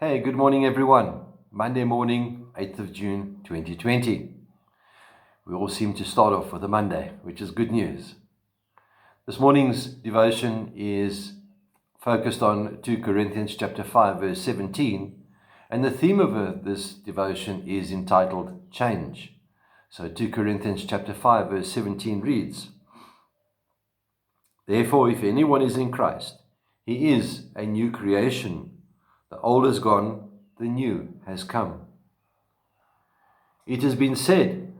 Hey, good morning everyone. Monday morning, 8th of June 2020. We all seem to start off with a Monday, which is good news. This morning's devotion is focused on 2 Corinthians chapter 5 verse 17, and the theme of this devotion is entitled Change. So 2 Corinthians chapter 5 verse 17 reads, "Therefore, if anyone is in Christ, he is a new creation. The old is gone, the new has come." It has been said,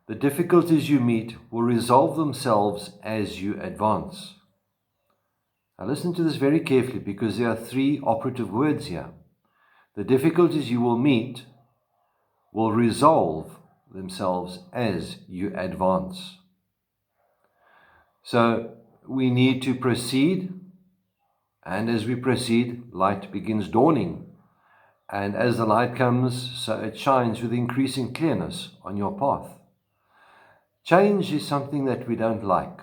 the difficulties you meet will resolve themselves as you advance. Now listen to this very carefully, because there are three operative words here. The difficulties you will meet will resolve themselves as you advance. So we need to proceed, and as we proceed, light begins dawning. And as the light comes, so it shines with increasing clearness on your path. Change is something that we don't like.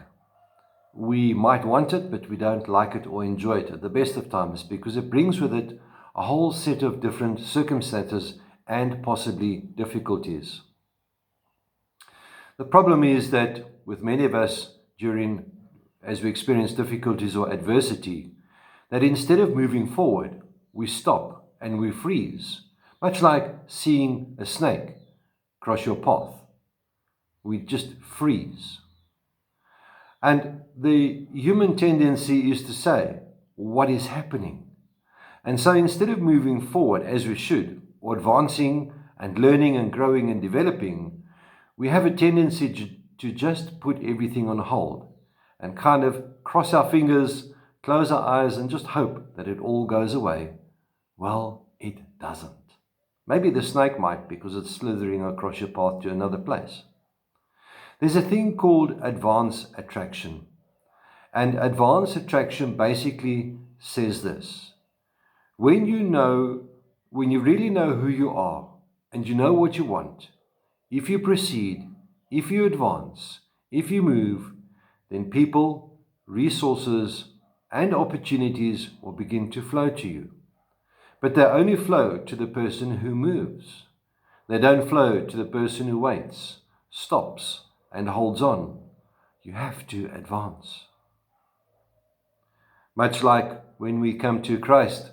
We might want it, but we don't like it or enjoy it at the best of times, because it brings with it a whole set of different circumstances and possibly difficulties. The problem is that with many of us, as we experience difficulties or adversity, that instead of moving forward, we stop and we freeze, much like seeing a snake cross your path. We just freeze. And the human tendency is to say, what is happening? And so instead of moving forward as we should, or advancing and learning and growing and developing, we have a tendency to just put everything on hold and kind of cross our fingers, close our eyes, and just hope that it all goes away. Well, it doesn't. Maybe the snake might, because it's slithering across your path to another place. There's a thing called advance attraction. And advance attraction basically says this: when you really know who you are and you know what you want, if you proceed, if you advance, if you move, then people, resources, and opportunities will begin to flow to you. But they only flow to the person who moves. They don't flow to the person who waits, stops, and holds on. You have to advance. Much like when we come to Christ,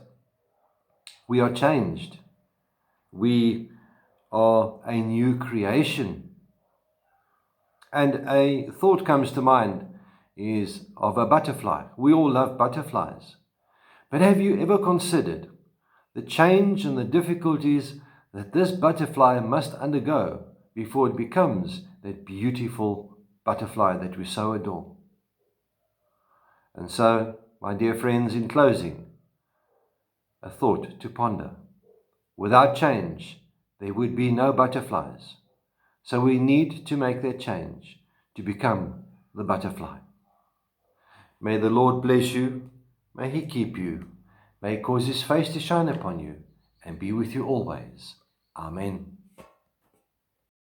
we are changed. We are a new creation. And a thought comes to mind is of a butterfly. We all love butterflies. But have you ever considered the change and the difficulties that this butterfly must undergo before it becomes that beautiful butterfly that we so adore? And so, my dear friends, in closing, a thought to ponder. Without change, there would be no butterflies. So we need to make that change to become the butterfly. May the Lord bless you. May He keep you. May He cause His face to shine upon you and be with you always. Amen.